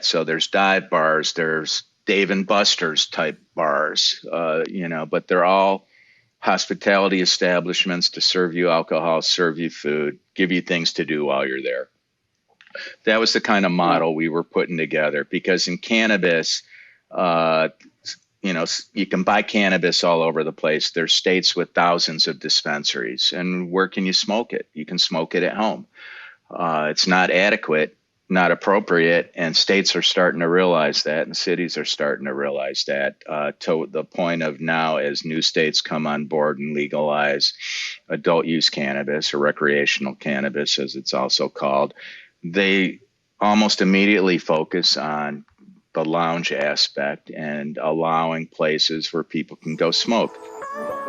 So there's dive bars, there's Dave and Buster's type bars, but they're all hospitality establishments to serve you alcohol, serve you food, give you things to do while you're there. That was the kind of Huh. model we were putting together because in cannabis, uh, you can buy cannabis all over the place. There's states with thousands of dispensaries. And where can you smoke it? You can smoke it at home. It's not adequate, not appropriate, and states are starting to realize that, and cities are starting to realize that, to the point of now, as new states come on board and legalize adult use cannabis or recreational cannabis, as it's also called, they almost immediately focus on the lounge aspect and allowing places where people can go smoke.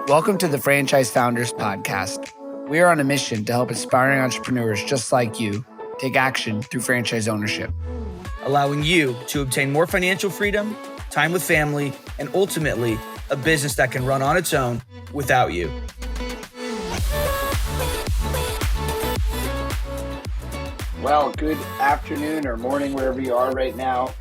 Welcome to the Franchise Founders Podcast. We are on a mission to help aspiring entrepreneurs just like you take action through franchise ownership, allowing you to obtain more financial freedom, time with family, and ultimately a business that can run on its own without you. Well, good afternoon or morning, wherever you are right now.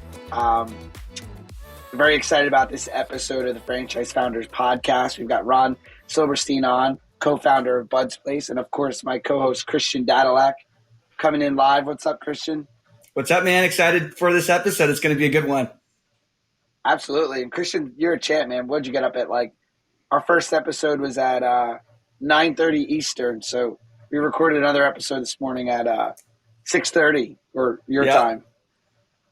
Very excited about this episode of the Franchise Founders Podcast. We've got Ron Silberstein on, co-founder of Bud's Place, and of course, my co-host, Christian Dadulak, coming in live. What's up, Christian? What's up, man? Excited for this episode. It's going to be a good one. Absolutely. And Christian, you're a champ, man. What'd you get up at? Our first episode was at 9:30 Eastern, so we recorded another episode this morning at 6:30 or your time.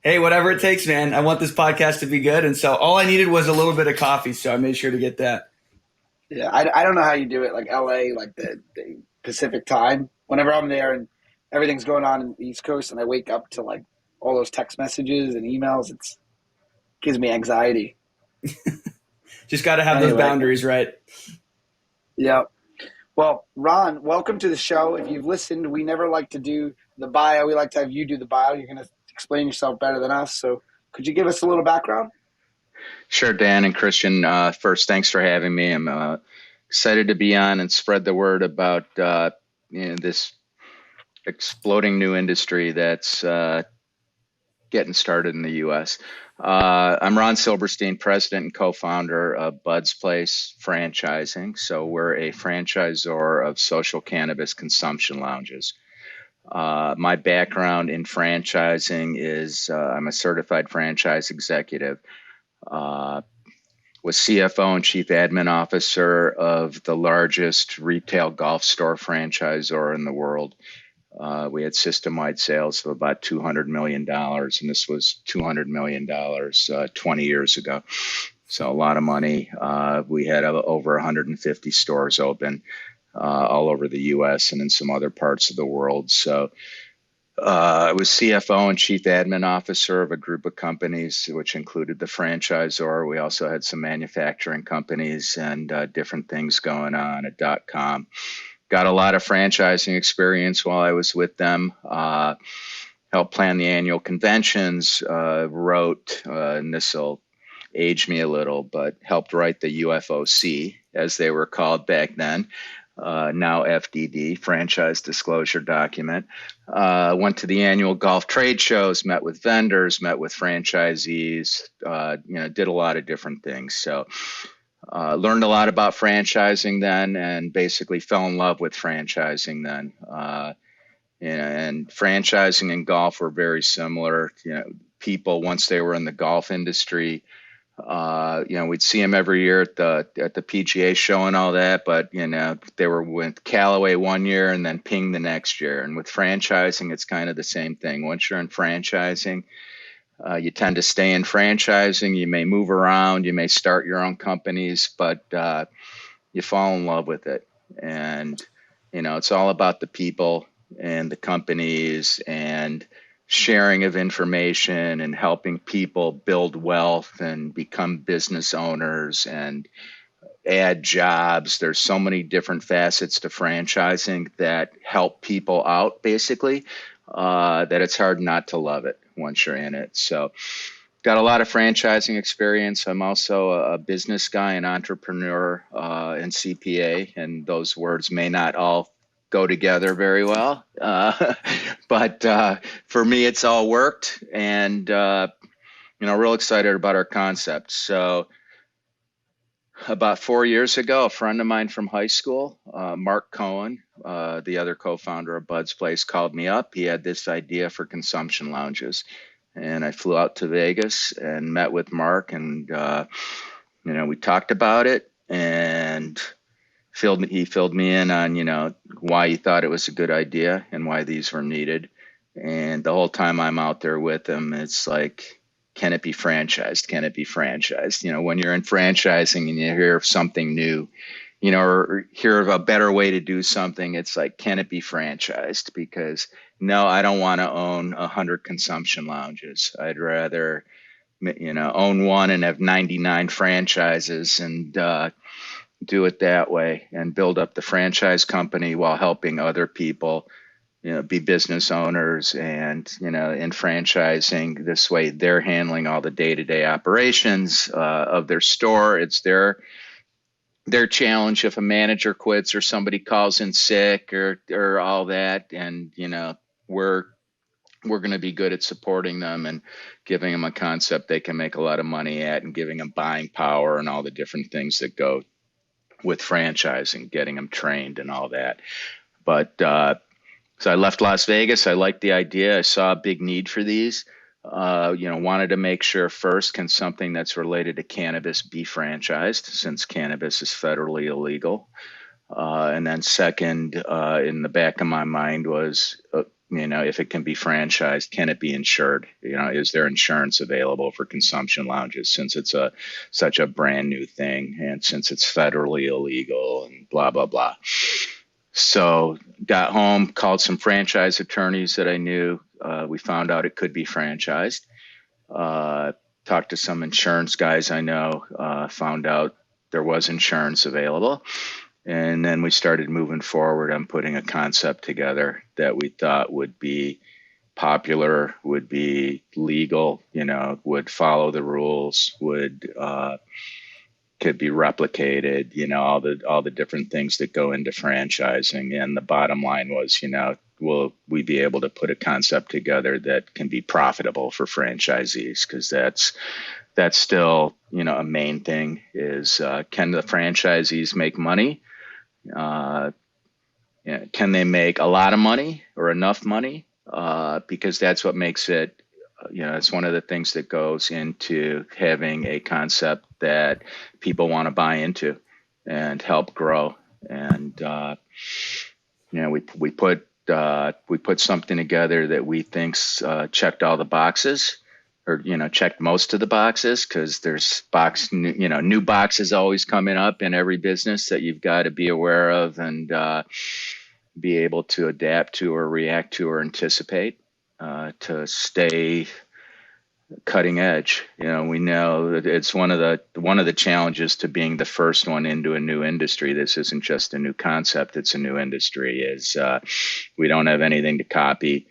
Hey, whatever it takes, man. I want this podcast to be good. And so all I needed was a little bit of coffee. So I made sure to get that. Yeah, I don't know how you do it, like LA, like the Pacific time. Whenever I'm there and everything's going on in the East Coast and I wake up to like all those text messages and emails, it gives me anxiety. Just got to have those boundaries, right? Yeah. Well, Ron, welcome to the show. If you've listened, we never like to do the bio. We like to have you do the bio. You're going to explain yourself better than us. So could you give us a little background? Sure, Dan and Christian. First, thanks for having me. I'm excited to be on and spread the word about this exploding new industry that's getting started in the U.S. I'm Ron Silberstein, president and co-founder of Bud's Place Franchising. So we're a franchisor of social cannabis consumption lounges. My background in franchising is I'm a certified franchise executive. Was CFO and chief admin officer of the largest retail golf store franchisor in the world. We had system-wide sales of about $200 million, and this was $200 million 20 years ago. So a lot of money. We had over 150 stores open all over the U.S. and in some other parts of the world. So I was CFO and chief admin officer of a group of companies, which included the franchisor. We also had some manufacturing companies and different things going on at .com. Got a lot of franchising experience while I was with them. Helped plan the annual conventions, wrote, and this will age me a little, but helped write the UFOC, as they were called back then. Now FDD, franchise disclosure document. Went to the annual golf trade shows, met with vendors, met with franchisees, did a lot of different things. So learned a lot about franchising then and basically fell in love with franchising then. And franchising and golf were very similar. People, once they were in the golf industry, we'd see them every year at the PGA show and all that, but they were with Callaway one year and then Ping the next year. And with franchising, it's kind of the same thing. Once you're in franchising, you tend to stay in franchising. You may move around, you may start your own companies, but you fall in love with it. And it's all about the people and the companies and sharing of information and helping people build wealth and become business owners and add jobs. There's so many different facets to franchising that help people out, basically, that it's hard not to love it once you're in it. So got a lot of franchising experience. I'm also a business guy, an entrepreneur, and CPA, and those words may not all go together very well. But for me, it's all worked, and real excited about our concept. So about 4 years ago, a friend of mine from high school, Mark Cohen, the other co-founder of Bud's Place, called me up. He had this idea for consumption lounges, and I flew out to Vegas and met with Mark, and we talked about it, and he filled me in on why he thought it was a good idea and why these were needed. And the whole time I'm out there with him, it's like, can it be franchised? Can it be franchised? When you're in franchising and you hear of something new, or hear of a better way to do something, it's like, can it be franchised? Because no, I don't want to own 100 consumption lounges. I'd rather, own one and have 99 franchises and do it that way and build up the franchise company while helping other people be business owners, and in franchising this way, they're handling all the day-to-day operations of their store. It's their challenge if a manager quits or somebody calls in sick or all that, and we're going to be good at supporting them and giving them a concept they can make a lot of money at, and giving them buying power and all the different things that go with franchising, getting them trained and all that. But so I left Las Vegas. I liked the idea. I saw a big need for these. Wanted to make sure first, can something that's related to cannabis be franchised, since cannabis is federally illegal? And then second, in the back of my mind was, if it can be franchised, can it be insured? Is there insurance available for consumption lounges, since it's such a brand new thing, and since it's federally illegal and blah, blah, blah. So got home, called some franchise attorneys that I knew. We found out it could be franchised. Talked to some insurance guys I know, found out there was insurance available. And then we started moving forward on putting a concept together that we thought would be popular, would be legal, would follow the rules, could be replicated, all the different things that go into franchising. And the bottom line was, will we be able to put a concept together that can be profitable for franchisees? Because that's still, a main thing is, can the franchisees make money? Can they make a lot of money or enough money? Because that's what makes it, it's one of the things that goes into having a concept that people want to buy into and help grow. And, we put something together that we think's checked all the boxes, or, checked most of the boxes, because there's new boxes always coming up in every business that you've got to be aware of and be able to adapt to or react to or anticipate to stay cutting edge. We know that it's one of the challenges to being the first one into a new industry. This isn't just a new concept; it's a new industry. We don't have anything to copy.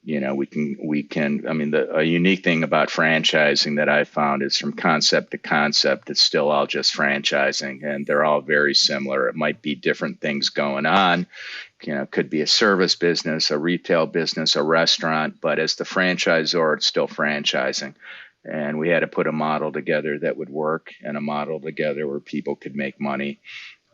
We can. I mean, a unique thing about franchising that I found is, from concept to concept, it's still all just franchising, and they're all very similar. It might be different things going on. Could be a service business, a retail business, a restaurant, but as the franchisor, it's still franchising. And we had to put a model together that would work, and a model together where people could make money,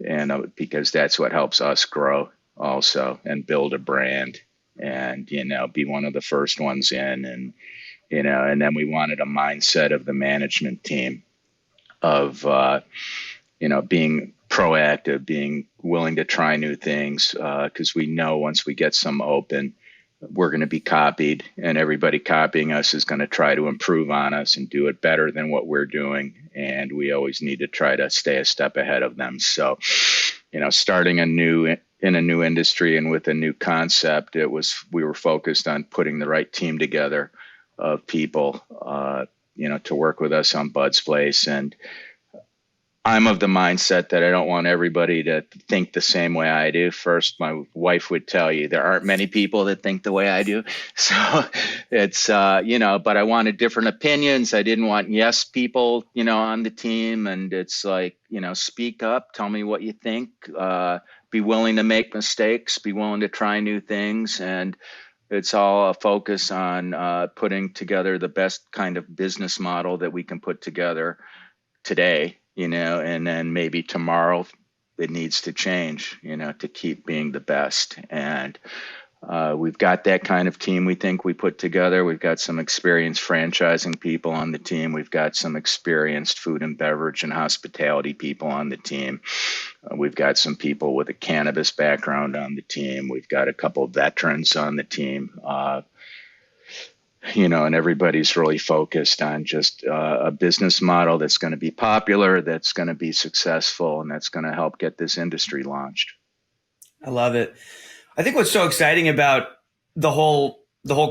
and because that's what helps us grow also and build a brand. And, be one of the first ones in, and then we wanted a mindset of the management team of, being proactive, being willing to try new things, because we know once we get some open, we're going to be copied, and everybody copying us is going to try to improve on us and do it better than what we're doing. And we always need to try to stay a step ahead of them. So, starting in a new industry and with a new concept, we were focused on putting the right team together of people, to work with us on Bud's Place. And I'm of the mindset that I don't want everybody to think the same way I do. First, my wife would tell you there aren't many people that think the way I do. So it's, but I wanted different opinions. I didn't want yes people, on the team. And it's like, speak up, tell me what you think. be willing to make mistakes, be willing to try new things. And it's all a focus on putting together the best kind of business model that we can put together today, and then maybe tomorrow it needs to change, to keep being the best. And we've got that kind of team we think we put together. We've got some experienced franchising people on the team. We've got some experienced food and beverage and hospitality people on the team. We've got some people with a cannabis background on the team. We've got a couple of veterans on the team. And everybody's really focused on just a business model that's going to be popular, that's going to be successful, and that's going to help get this industry launched. I love it. I think what's so exciting about the whole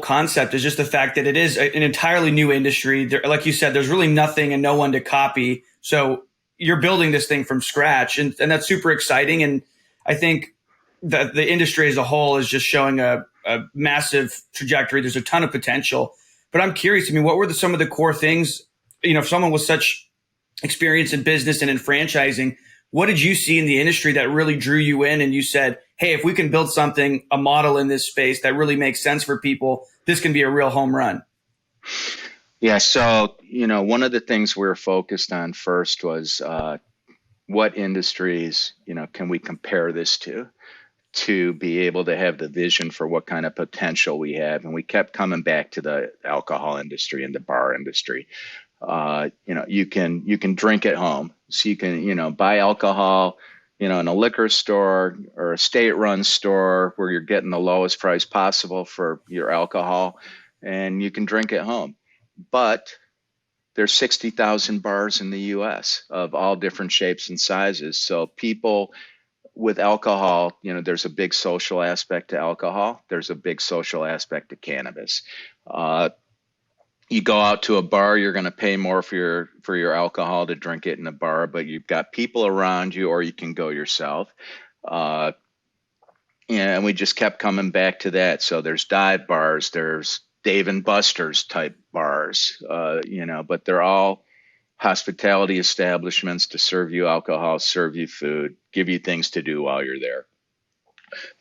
concept is just the fact that it is an entirely new industry. There, like you said, there's really nothing and no one to copy. So you're building this thing from scratch, and that's super exciting. And I think that the industry as a whole is just showing a massive trajectory. There's a ton of potential. But I'm curious, what were some of the core things, if someone with such experience in business and in franchising, what did you see in the industry that really drew you in and you said, hey, if we can build a model in this space that really makes sense for people, this can be a real home run? Yeah. So, one of the things we were focused on first was what industries, can we compare this to be able to have the vision for what kind of potential we have. And we kept coming back to the alcohol industry and the bar industry. You can drink at home. So you can, buy alcohol, in a liquor store or a state-run store where you're getting the lowest price possible for your alcohol, and you can drink at home. But there's 60,000 bars in the U.S. of all different shapes and sizes. So people with alcohol, there's a big social aspect to alcohol. There's a big social aspect to cannabis. You go out to a bar, you're going to pay more for your alcohol to drink it in a bar, but you've got people around you, or you can go yourself. And we just kept coming back to that. So there's dive bars, there's Dave and Buster's type bars, but they're all hospitality establishments to serve you alcohol, serve you food, give you things to do while you're there.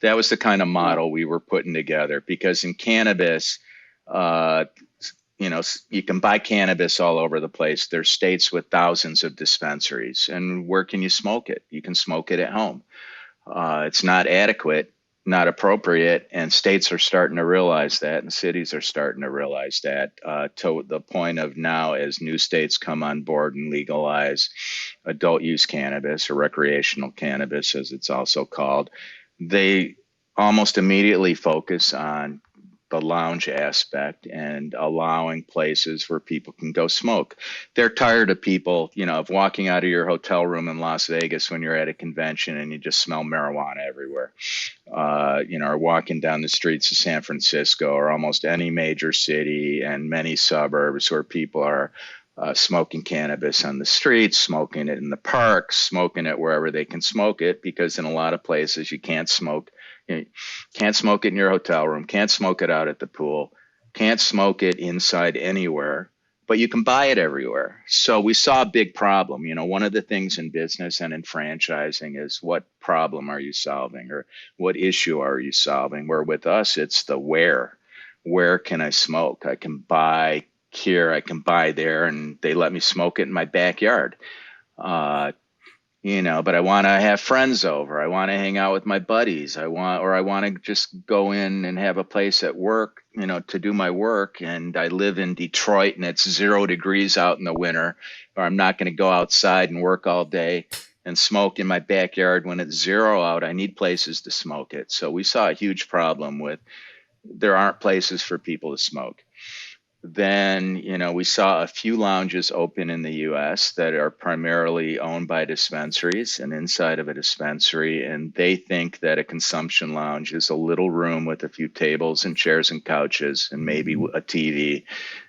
That was the kind of model we were putting together, because in cannabis, you can buy cannabis all over the place. There's states with thousands of dispensaries. And where can you smoke it? You can smoke it at home. It's not adequate, not appropriate. And states are starting to realize that, and cities are starting to realize that, to the point of now, as new states come on board and legalize adult use cannabis, or recreational cannabis, as it's also called, they almost immediately focus on the lounge aspect and allowing places where people can go smoke. They're tired of people, of walking out of your hotel room in Las Vegas when you're at a convention and you just smell marijuana everywhere, or walking down the streets of San Francisco or almost any major city and many suburbs where people are smoking cannabis on the streets, smoking it in the parks, smoking it wherever they can smoke it, because in a lot of places you can't smoke. You can't smoke it in your hotel room, can't smoke it out at the pool, can't smoke it inside anywhere, but you can buy it everywhere. So we saw a big problem. One of the things in business and in franchising is, what problem are you solving, or what issue are you solving? Where with us, it's the where. Where can I smoke? I can buy here, I can buy there, and they let me smoke it in my backyard. But I want to have friends over. I want to hang out with my buddies. I want to just go in and have a place at work, to do my work. And I live in Detroit and it's 0 degrees out in the winter, or I'm not going to go outside and work all day and smoke in my backyard when it's 0 out. I need places to smoke it. So we saw a huge problem with, there aren't places for people to smoke. Then, we saw a few lounges open in the U.S. that are primarily owned by dispensaries and inside of a dispensary. And they think that a consumption lounge is a little room with a few tables and chairs and couches and maybe a TV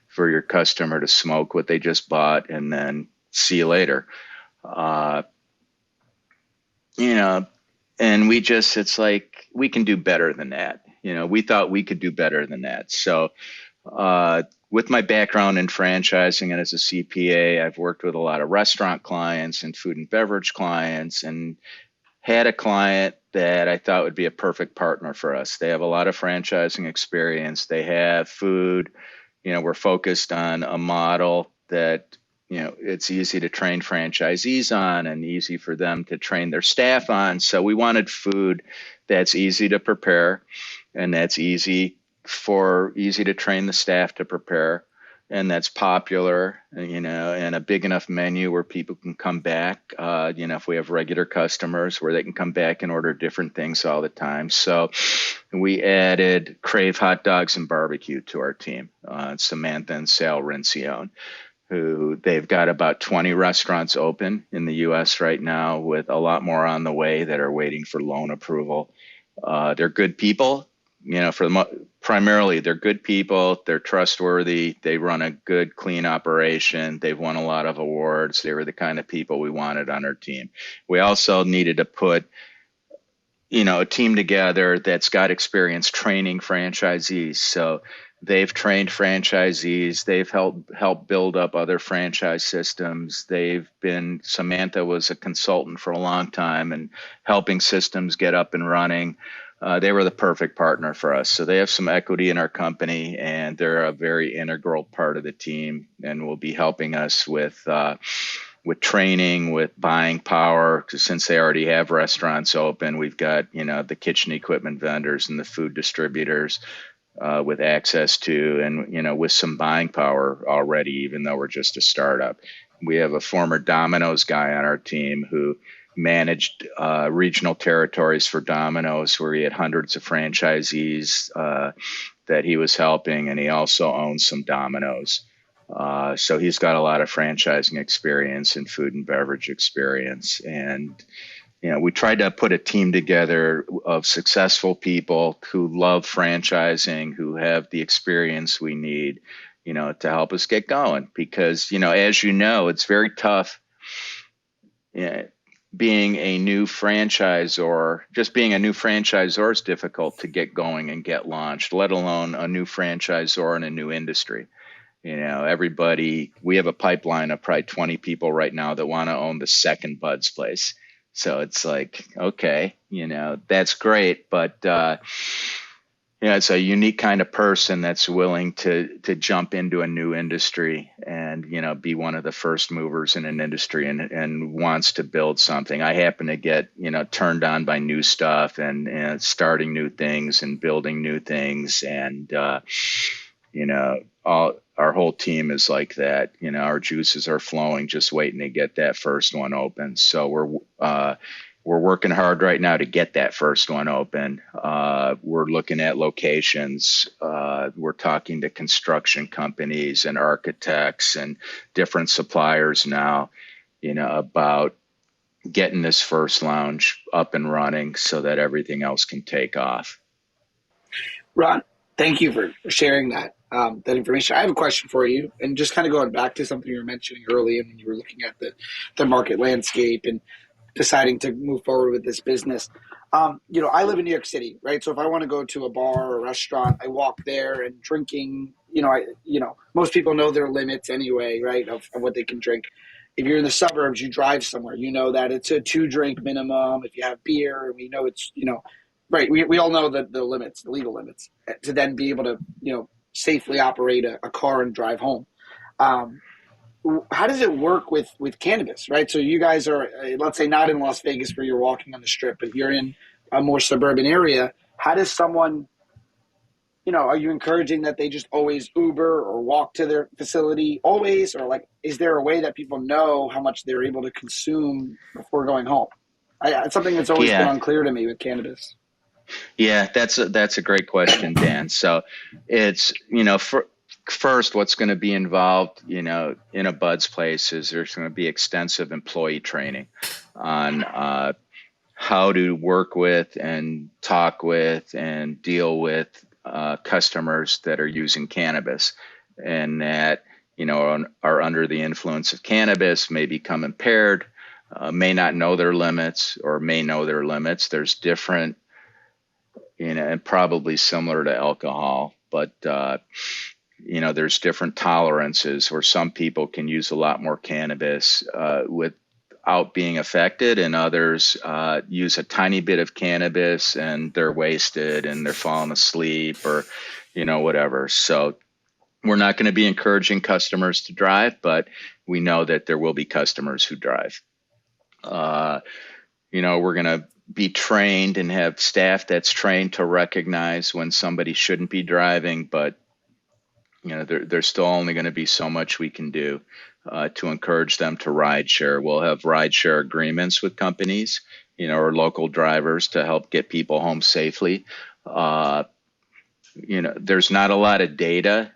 for your customer to smoke what they just bought and then see you later. And it's like, we can do better than that. We thought we could do better than that. So, with my background in franchising and as a CPA, I've worked with a lot of restaurant clients and food and beverage clients. And had a client that I thought would be a perfect partner for us. They have a lot of franchising experience. They have food. We're focused on a model that, it's easy to train franchisees on and easy for them to train their staff on. So we wanted food that's easy to prepare and that's easy to train the staff to prepare, and that's popular, and a big enough menu where people can come back. If we have regular customers where they can come back and order different things all the time. So we added Crave hot dogs and barbecue to our team. Samantha and Sal Rincione, who they've got about 20 restaurants open in the U.S. right now, with a lot more on the way that are waiting for loan approval. They're good people. Primarily they're good people. They're trustworthy. They run a good, clean operation. They've won a lot of awards. They were the kind of people we wanted on our team. We also needed to put, a team together that's got experience training franchisees. So they've trained franchisees. They've helped build up other franchise systems. Samantha was a consultant for a long time and helping systems get up and running. They were the perfect partner for us. So they have some equity in our company, and they're a very integral part of the team, and will be helping us with training, with buying power. Since they already have restaurants open, we've got, the kitchen equipment vendors and the food distributors with access to, and, with some buying power already, even though we're just a startup. We have a former Domino's guy on our team who managed regional territories for Domino's, where he had hundreds of franchisees that he was helping, and he also owns some Domino's. So he's got a lot of franchising experience and food and beverage experience. And, we tried to put a team together of successful people who love franchising, who have the experience we need, to help us get going. Because, as it's very tough. Being a new franchisor, just being a new franchisor is difficult to get going and get launched, let alone a new franchisor in a new industry. We have a pipeline of probably 20 people right now that want to own the second Bud's place. So it's like, okay, that's great. But, it's a unique kind of person that's willing to jump into a new industry and, be one of the first movers in an industry and wants to build something. I happen to get, turned on by new stuff and starting new things and building new things. And, our whole team is like that. Our juices are flowing, just waiting to get that first one open. So we're working hard right now to get that first one open. We're looking at locations. We're talking to construction companies and architects and different suppliers now, about getting this first lounge up and running so that everything else can take off. Ron, thank you for sharing that information. I have a question for you, and just kind of going back to something you were mentioning earlier when you were looking at the market landscape and deciding to move forward with this business. I live in New York City, right? So if I want to go to a bar or a restaurant, I walk there, and drinking, most people know their limits anyway, right, of what they can drink. If you're in the suburbs, you drive somewhere, that it's a 2-drink minimum. If you have beer, we know it's, right. We all know the limits, the legal limits, to then be able to, safely operate a car and drive home. How does it work with cannabis, right? So you guys are, let's say, not in Las Vegas where you're walking on the strip, but you're in a more suburban area. How does someone, are you encouraging that they just always Uber or walk to their facility always? Or is there a way that people know how much they're able to consume before going home? It's something that's always been unclear to me with cannabis. Yeah, that's a great question, Dan. So it's, first, what's going to be involved, in a Bud's place is there's going to be extensive employee training on how to work with and talk with and deal with customers that are using cannabis, and that, are under the influence of cannabis, may become impaired, may not know their limits, or may know their limits. There's different, and probably similar to alcohol, but there's different tolerances where some people can use a lot more cannabis with out being affected, and others use a tiny bit of cannabis and they're wasted and they're falling asleep or, whatever. So we're not going to be encouraging customers to drive, but we know that there will be customers who drive. We're going to be trained and have staff that's trained to recognize when somebody shouldn't be driving, but there's still only going to be so much we can do to encourage them to ride share. We'll have ride share agreements with companies, or local drivers to help get people home safely. There's not a lot of data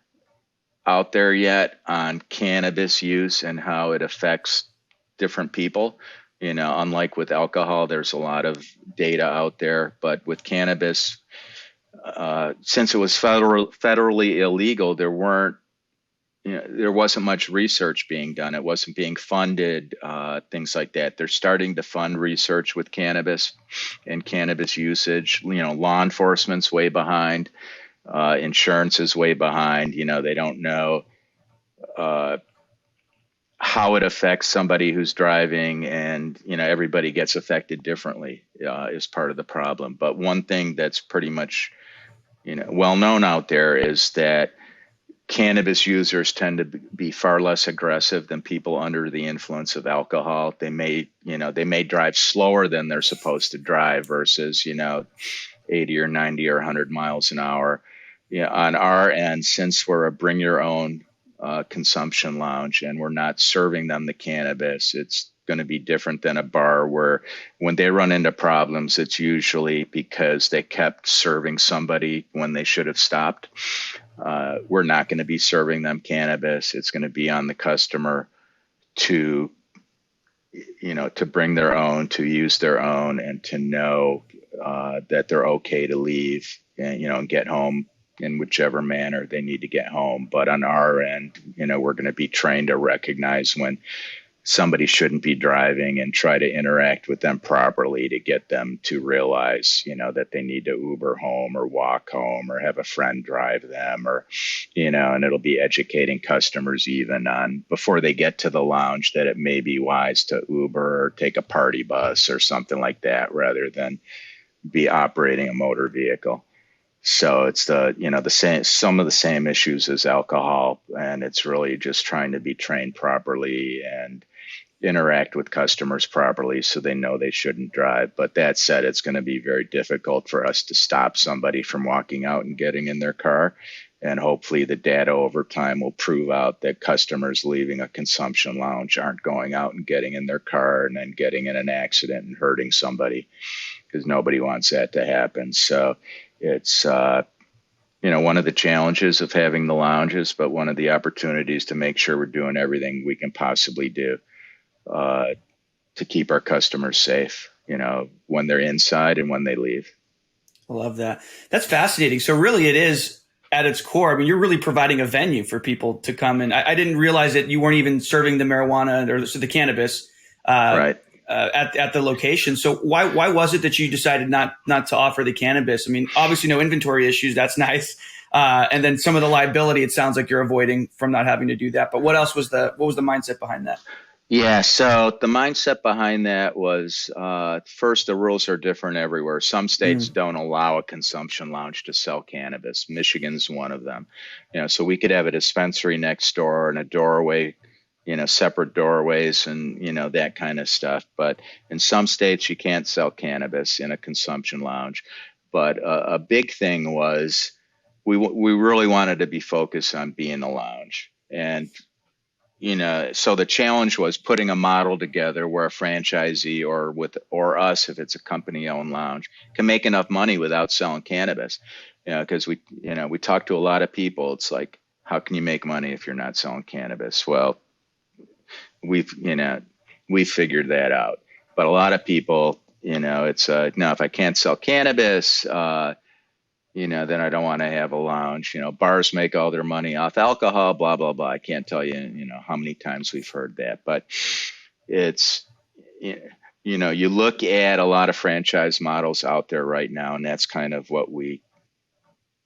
out there yet on cannabis use and how it affects different people. Unlike with alcohol, there's a lot of data out there, but with cannabis, since it was federally illegal, there wasn't much research being done. It wasn't being funded, things like that. They're starting to fund research with cannabis and cannabis usage. Law enforcement's way behind. Insurance is way behind. They don't know how it affects somebody who's driving, and everybody gets affected differently is part of the problem. But one thing that's pretty much well known out there is that cannabis users tend to be far less aggressive than people under the influence of alcohol. They may drive slower than they're supposed to drive versus 80 or 90 or 100 miles an hour. On our end, since we're a bring your own consumption lounge and we're not serving them the cannabis, it's going to be different than a bar where when they run into problems, it's usually because they kept serving somebody when they should have stopped. We're not going to be serving them cannabis. It's going to be on the customer to bring their own, to use their own, and to know that they're okay to leave and get home in whichever manner they need to get home. But on our end, we're going to be trained to recognize when somebody shouldn't be driving and try to interact with them properly to get them to realize, that they need to Uber home or walk home or have a friend drive them, or, and it'll be educating customers even on before they get to the lounge that it may be wise to Uber or take a party bus or something like that rather than be operating a motor vehicle. So it's the same, some of the same issues as alcohol, and it's really just trying to be trained properly and interact with customers properly so they know they shouldn't drive. But that said, it's going to be very difficult for us to stop somebody from walking out and getting in their car. And hopefully the data over time will prove out that customers leaving a consumption lounge aren't going out and getting in their car and then getting in an accident and hurting somebody, because nobody wants that to happen. So it's, one of the challenges of having the lounges, but one of the opportunities to make sure we're doing everything we can possibly do to keep our customers safe, when they're inside and when they leave. I love that. That's fascinating. So really it is at its core. I mean, you're really providing a venue for people to come. And I didn't realize that you weren't even serving the marijuana or the cannabis Right. At the location. So why was it that you decided not to offer the cannabis? I mean, obviously no inventory issues. That's nice. And then some of the liability, it sounds like you're avoiding from not having to do that. But what was the mindset behind that? Yeah, so the mindset behind that was first, the rules are different everywhere. Some states don't allow a consumption lounge to sell cannabis. Michigan's one of them. So we could have a dispensary next door and a doorway, separate doorways and, that kind of stuff. But in some states, you can't sell cannabis in a consumption lounge. But a big thing was we really wanted to be focused on being a lounge. And so the challenge was putting a model together where a franchisee or us, if it's a company-owned lounge, can make enough money without selling cannabis. Because we talk to a lot of people. It's like, how can you make money if you're not selling cannabis? Well, we've figured that out. But a lot of people, it's no, if I can't sell cannabis, then I don't want to have a lounge. Bars make all their money off alcohol, blah, blah, blah. I can't tell you, how many times we've heard that. But it's, you look at a lot of franchise models out there right now, and that's kind of what we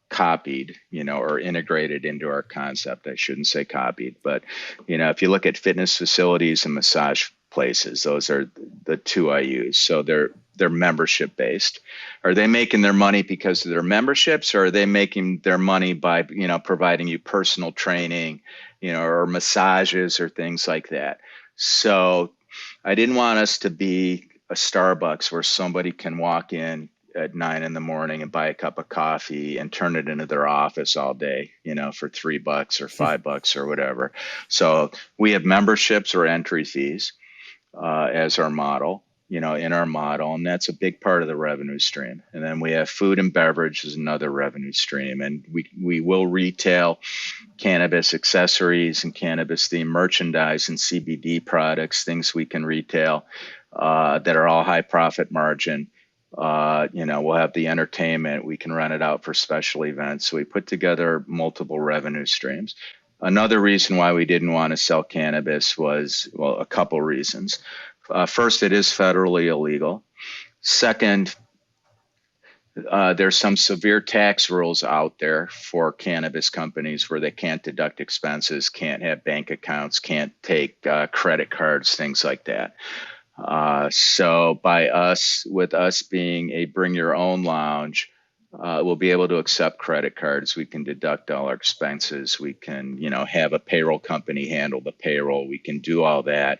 copied, or integrated into our concept. I shouldn't say copied, but, if you look at fitness facilities and massage places. Those are the two I use. So they're membership based. Are they making their money because of their memberships, or are they making their money by, providing you personal training, or massages or things like that? So I didn't want us to be a Starbucks where somebody can walk in at 9 in the morning and buy a cup of coffee and turn it into their office all day, for $3 or $5 or whatever. So we have memberships or entry fees as our model, in our model, and that's a big part of the revenue stream. And then we have food and beverage is another revenue stream, and we will retail cannabis accessories and cannabis themed merchandise and CBD products, things we can retail that are all high profit margin. We'll have the entertainment. We can run it out for special events. So we put together multiple revenue streams. Another reason why we didn't want to sell cannabis was, well, a couple reasons. First, it is federally illegal. Second, there's some severe tax rules out there for cannabis companies where they can't deduct expenses, can't have bank accounts, can't take credit cards, things like that. So with us being a bring your own lounge, we'll be able to accept credit cards. We can deduct all our expenses. We can, have a payroll company handle the payroll. We can do all that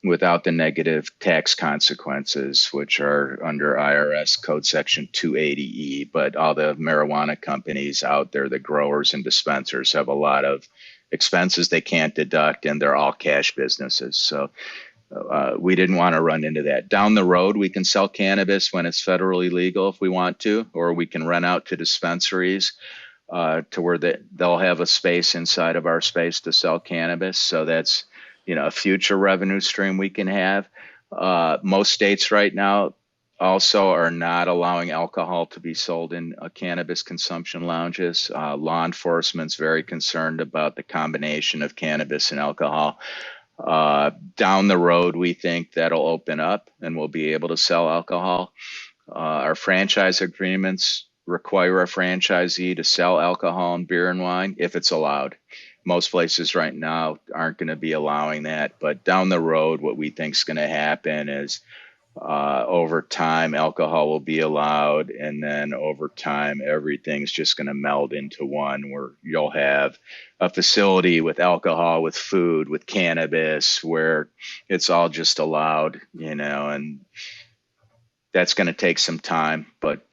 without the negative tax consequences, which are under IRS Code Section 280E. But all the marijuana companies out there, the growers and dispensers, have a lot of expenses they can't deduct, and they're all cash businesses. So we didn't want to run into that. Down the road, we can sell cannabis when it's federally legal if we want to, or we can rent out to dispensaries to where they'll have a space inside of our space to sell cannabis. So that's, a future revenue stream we can have. Most states right now also are not allowing alcohol to be sold in cannabis consumption lounges. Law enforcement's very concerned about the combination of cannabis and alcohol. Down the road, we think that'll open up and we'll be able to sell alcohol. Our franchise agreements require a franchisee to sell alcohol and beer and wine if it's allowed. Most places right now aren't going to be allowing that, but down the road, what we think is going to happen is over time, alcohol will be allowed, and then over time, everything's just going to meld into one where you'll have a facility with alcohol, with food, with cannabis, where it's all just allowed, and that's going to take some time, but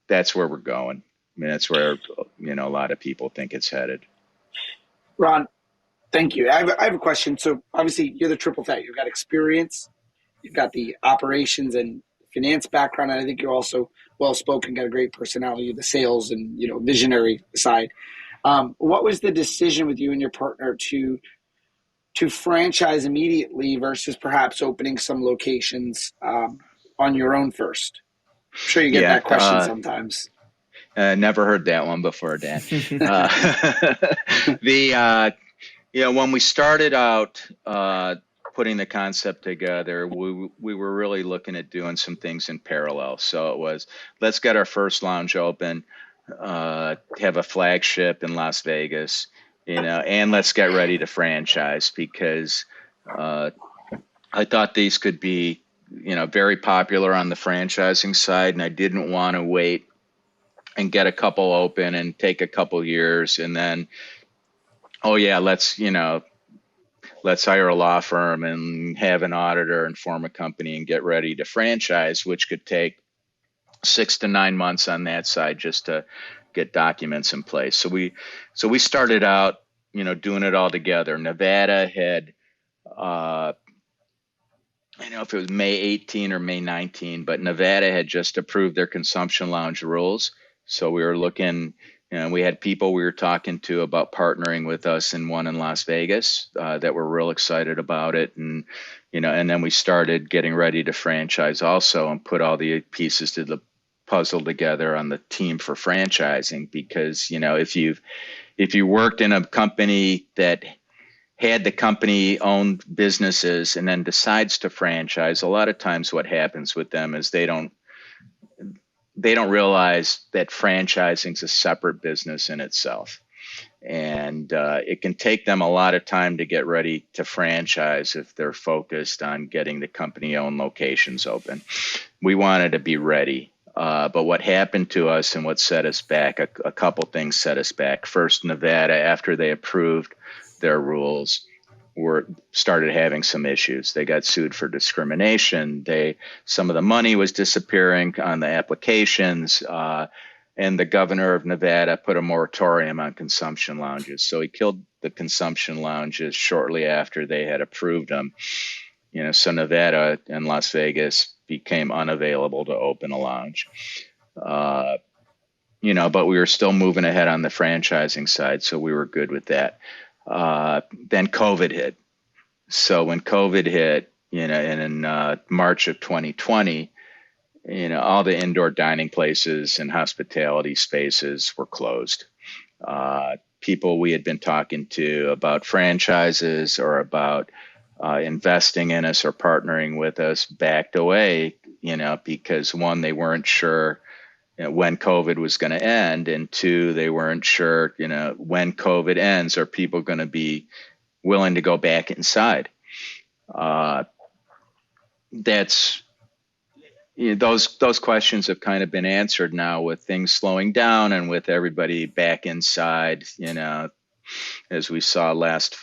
that's where we're going. I mean, that's where, a lot of people think it's headed. Ron, thank you. I have a question. So obviously you're the triple threat. You've got experience, you've got the operations and finance background, and I think you're also well-spoken, got a great personality, the sales and, visionary side. What was the decision with you and your partner to franchise immediately versus perhaps opening some locations on your own first? I'm sure you get that question sometimes. Never heard that one before, Dan. When we started out putting the concept together, we were really looking at doing some things in parallel. So it was, let's get our first lounge open, have a flagship in Las Vegas, and let's get ready to franchise, because I thought these could be, very popular on the franchising side, and I didn't want to wait and get a couple open and take a couple years and then, let's hire a law firm and have an auditor and form a company and get ready to franchise, which could take 6 to 9 months on that side just to get documents in place. So we started out, doing it all together. Nevada had, I don't know if it was May 18 or May 19, but Nevada had just approved their consumption lounge rules. So we were looking, we had people we were talking to about partnering with us in one in Las Vegas that were real excited about it. And, and then we started getting ready to franchise also and put all the pieces to the puzzle together on the team for franchising. Because, if you worked in a company that had the company owned businesses and then decides to franchise, a lot of times what happens with them is they don't realize that franchising is a separate business in itself. And it can take them a lot of time to get ready to franchise if they're focused on getting the company-owned locations open. We wanted to be ready. But what happened to us and what set us back, a couple things set us back. First, Nevada, after they approved their rules, started having some issues. They got sued for discrimination. Some of the money was disappearing on the applications. And the governor of Nevada put a moratorium on consumption lounges. So he killed the consumption lounges shortly after they had approved them. So Nevada and Las Vegas became unavailable to open a lounge. But we were still moving ahead on the franchising side, so we were good with that. Then COVID hit. So when COVID hit, in March of 2020, all the indoor dining places and hospitality spaces were closed. People we had been talking to about franchises or about investing in us or partnering with us backed away, because one, they weren't sure when COVID was going to end, and two, they weren't sure, when COVID ends, are people going to be willing to go back inside? Those questions have kind of been answered now with things slowing down and with everybody back inside, as we saw last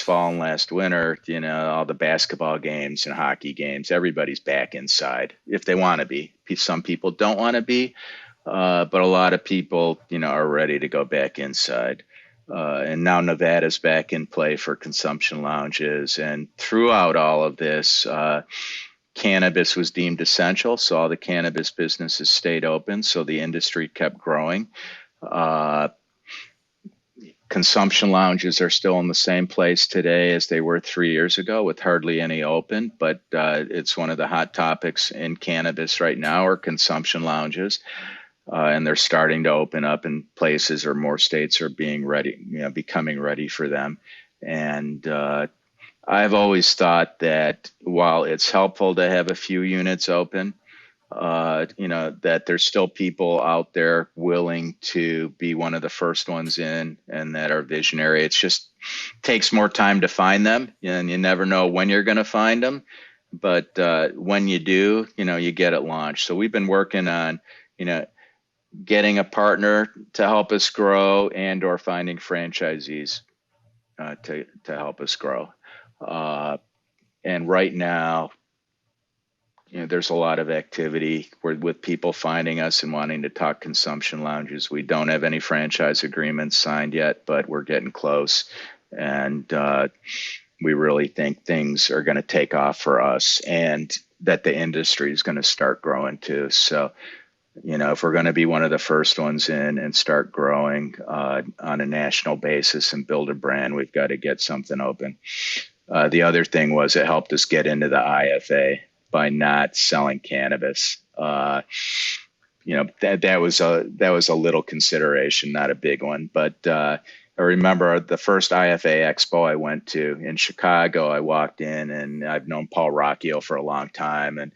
fall and last winter, all the basketball games and hockey games, everybody's back inside if they want to be. Some people don't want to be, but a lot of people, are ready to go back inside. And now Nevada's back in play for consumption lounges. And throughout all of this, cannabis was deemed essential, so all the cannabis businesses stayed open, so the industry kept growing. Consumption lounges are still in the same place today as they were 3 years ago, with hardly any open, but it's one of the hot topics in cannabis right now are consumption lounges, and they're starting to open up in places, or more states are being ready, becoming ready for them. And I've always thought that while it's helpful to have a few units open, that there's still people out there willing to be one of the first ones in and that are visionary. It just takes more time to find them, and you never know when you're going to find them. But when you do, you get it launched. So we've been working on, getting a partner to help us grow and or finding franchisees to help us grow. And right now, there's a lot of activity with people finding us and wanting to talk consumption lounges. We don't have any franchise agreements signed yet, but we're getting close. And we really think things are going to take off for us and that the industry is going to start growing too. So, if we're going to be one of the first ones in and start growing on a national basis and build a brand, we've got to get something open. The other thing was it helped us get into the IFA by not selling cannabis. That was a little consideration, not a big one. But I remember the first IFA Expo I went to in Chicago. I walked in, and I've known Paul Rocchio for a long time, and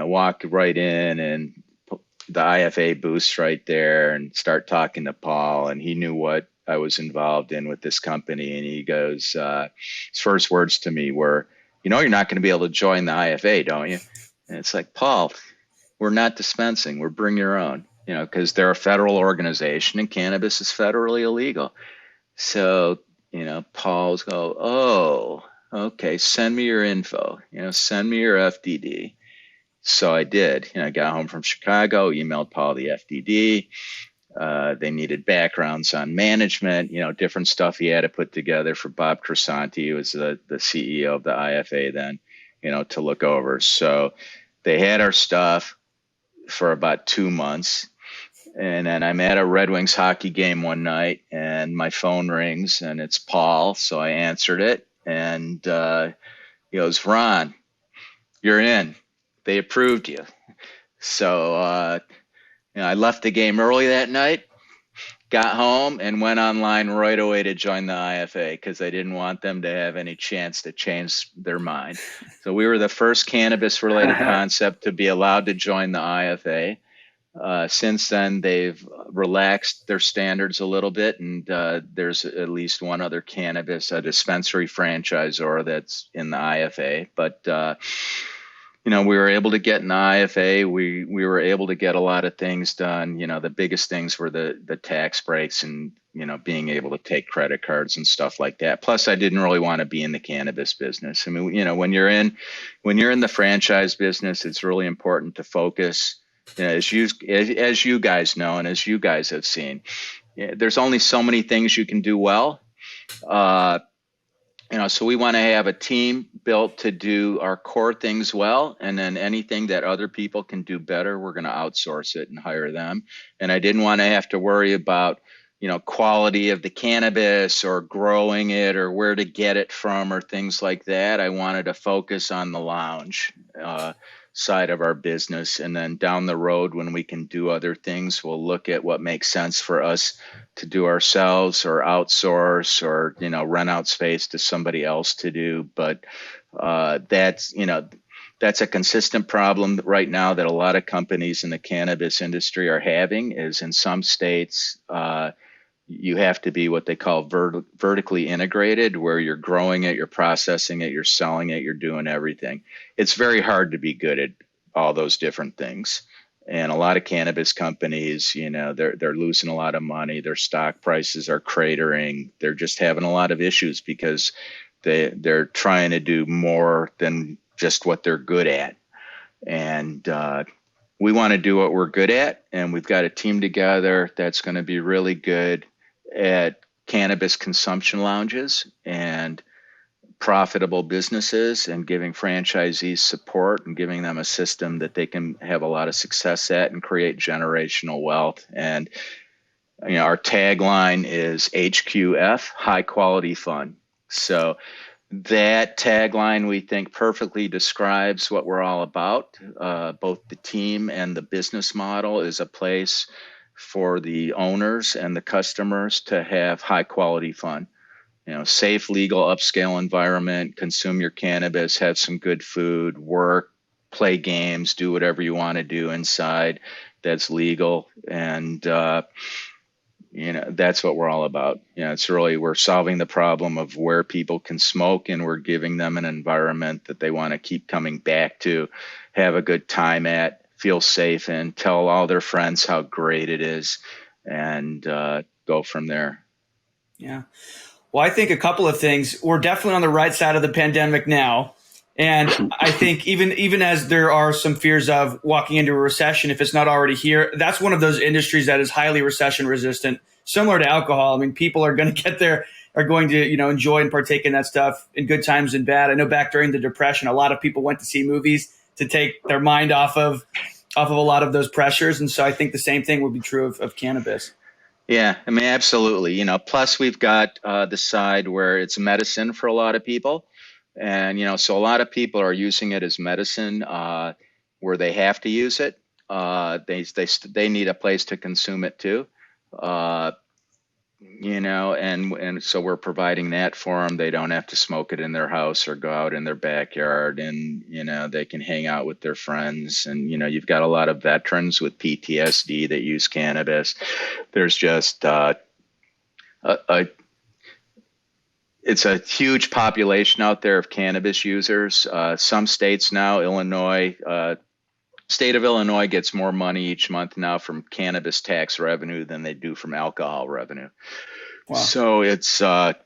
walked right in, and the IFA booth's right there, and start talking to Paul, and he knew what I was involved in with this company, and he goes, his first words to me were, you're not going to be able to join the IFA, don't you? And it's like, Paul, we're not dispensing. We're bring your own, because they're a federal organization and cannabis is federally illegal. So, Paul's go, oh, okay, send me your info, send me your FDD. So I did. I got home from Chicago, emailed Paul the FDD. They needed backgrounds on management, different stuff he had to put together for Bob Crisanti, who was the CEO of the IFA then, to look over. So they had our stuff for about 2 months. And then I'm at a Red Wings hockey game one night, and my phone rings, and it's Paul. So I answered it, and he goes, Ron, you're in. They approved you. So I left the game early that night, got home, and went online right away to join the IFA because I didn't want them to have any chance to change their mind. So we were the first cannabis-related concept to be allowed to join the IFA. Since then, they've relaxed their standards a little bit, and there's at least one other cannabis, a dispensary franchisor that's in the IFA. But we were able to get an IFA. We were able to get a lot of things done. The biggest things were the tax breaks and being able to take credit cards and stuff like that. Plus, I didn't really want to be in the cannabis business. I mean, when you're in the franchise business, it's really important to focus. As you guys know, and as you guys have seen, there's only so many things you can do well. So we want to have a team built to do our core things well, and then anything that other people can do better, we're going to outsource it and hire them. And I didn't want to have to worry about, quality of the cannabis or growing it or where to get it from or things like that. I wanted to focus on the lounge side of our business, and then down the road, when we can do other things, we'll look at what makes sense for us to do ourselves or outsource or rent out space to somebody else to do. But that's a consistent problem right now that a lot of companies in the cannabis industry are having. Is in some states you have to be what they call vertically integrated, where you're growing it, you're processing it, you're selling it, you're doing everything. It's very hard to be good at all those different things. And a lot of cannabis companies, they're losing a lot of money. Their stock prices are cratering. They're just having a lot of issues because they're trying to do more than just what they're good at. And we want to do what we're good at, and we've got a team together that's going to be really good at cannabis consumption lounges and profitable businesses, and giving franchisees support and giving them a system that they can have a lot of success at and create generational wealth. And our tagline is HQF, high quality fun. So that tagline, we think, perfectly describes what we're all about. Both the team and the business model is a place for the owners and the customers to have high quality fun. Safe, legal, upscale environment, consume your cannabis, have some good food, work, play games, do whatever you want to do inside that's legal. And that's what we're all about. It's really, we're solving the problem of where people can smoke, and we're giving them an environment that they want to keep coming back to, have a good time at, feel safe in, tell all their friends how great it is, and go from there. Yeah. Well, I think a couple of things. We're definitely on the right side of the pandemic now. And I think even as there are some fears of walking into a recession, if it's not already here, that's one of those industries that is highly recession resistant, similar to alcohol. I mean, people are going to get there, are going to, enjoy and partake in that stuff in good times and bad. I know back during the Depression, a lot of people went to see movies to take their mind off of a lot of those pressures. And so I think the same thing would be true of cannabis. Yeah, I mean, absolutely. Plus we've got the side where it's medicine for a lot of people. And, so a lot of people are using it as medicine where they have to use it. They need a place to consume it too. And so we're providing that for them. They don't have to smoke it in their house or go out in their backyard, and, they can hang out with their friends. And, you've got a lot of veterans with PTSD that use cannabis. There's just it's a huge population out there of cannabis users. Some states now, state of Illinois gets more money each month now from cannabis tax revenue than they do from alcohol revenue. Wow. So it's the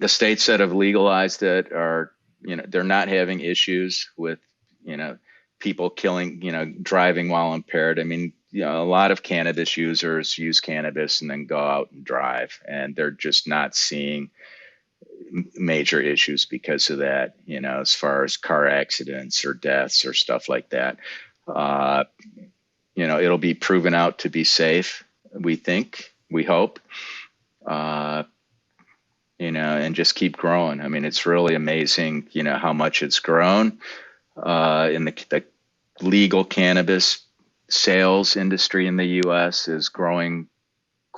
states that have legalized it are, they're not having issues with, people killing, driving while impaired. I mean, a lot of cannabis users use cannabis and then go out and drive, and they're just not seeing major issues because of that, as far as car accidents or deaths or stuff like that. It'll be proven out to be safe, we hope, and just keep growing. I mean, it's really amazing, how much it's grown in the legal cannabis sales industry in the U.S. is growing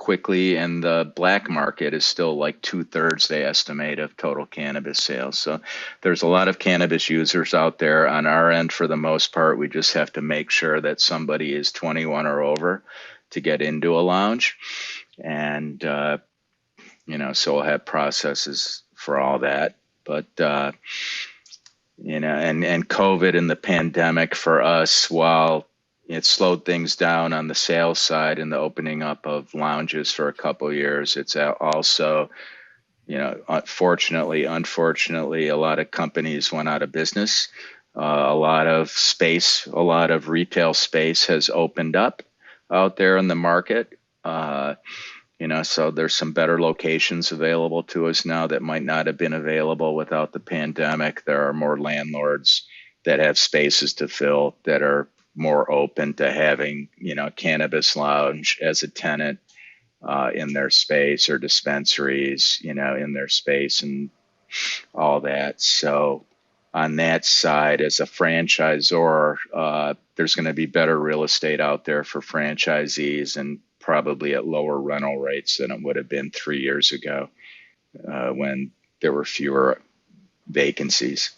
quickly, and the black market is still like 2/3, they estimate, of total cannabis sales. So there's a lot of cannabis users out there. On our end, for the most part, we just have to make sure that somebody is 21 or over to get into a lounge. And, so we'll have processes for all that. But, and COVID and the pandemic for us, while it slowed things down on the sales side and the opening up of lounges for a couple of years, it's also, unfortunately, a lot of companies went out of business. A lot of retail space has opened up out there in the market. So there's some better locations available to us now that might not have been available without the pandemic. There are more landlords that have spaces to fill that are more open to having, cannabis lounge as a tenant in their space, or dispensaries, in their space, and all that. So on that side, as a franchisor, there's going to be better real estate out there for franchisees, and probably at lower rental rates than it would have been 3 years ago when there were fewer vacancies.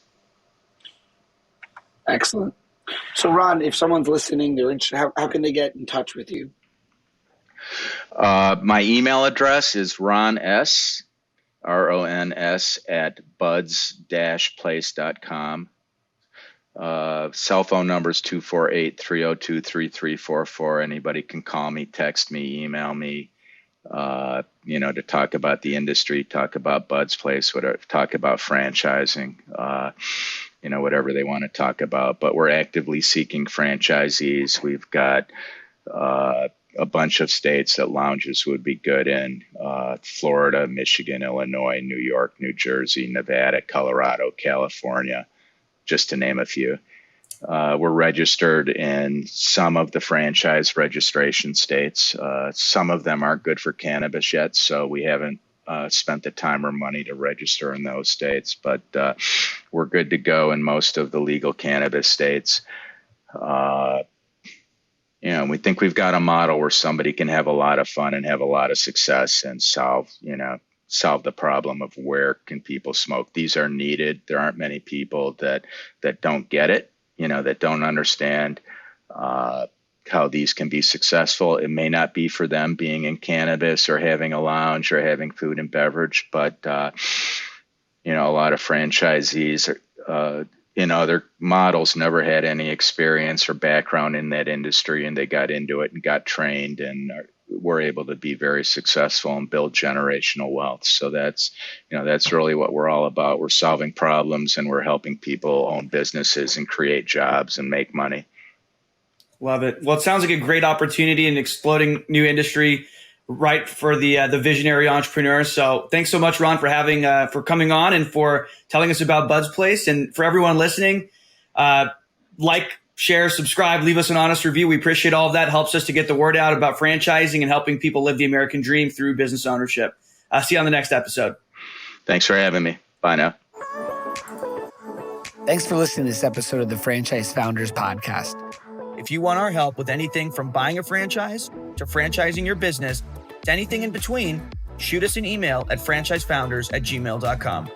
Excellent. So, Ron, if someone's listening, they're interested, how can they get in touch with you? My email address is RONS at buds-place.com. Cell phone number is 248-302-3344. Anybody can call me, text me, email me, to talk about the industry, talk about Bud's Place, whatever, talk about franchising, whatever they want to talk about. But we're actively seeking franchisees. We've got a bunch of states that lounges would be good in: Florida, Michigan, Illinois, New York, New Jersey, Nevada, Colorado, California, just to name a few. We're registered in some of the franchise registration states. Some of them aren't good for cannabis yet, so we haven't spent the time or money to register in those states. But we're good to go in most of the legal cannabis states. We think we've got a model where somebody can have a lot of fun and have a lot of success and solve the problem of where can people smoke. These are needed. There aren't many people that don't get it, that don't understand how these can be successful. It may not be for them being in cannabis or having a lounge or having food and beverage, but a lot of franchisees in other models never had any experience or background in that industry, and they got into it and got trained and were able to be very successful and build generational wealth. So that's really what we're all about. We're solving problems, and we're helping people own businesses and create jobs and make money. Love it. Well, it sounds like a great opportunity, an exploding new industry, right for the visionary entrepreneur. So thanks so much, Ron, for coming on and for telling us about Bud's Place. And for everyone listening, share, subscribe, leave us an honest review. We appreciate all of that. It helps us to get the word out about franchising and helping people live the American dream through business ownership. See you on the next episode. Thanks for having me. Bye now. Thanks for listening to this episode of the Franchise Founders Podcast. If you want our help with anything from buying a franchise to franchising your business to anything in between, shoot us an email at franchisefounders@gmail.com.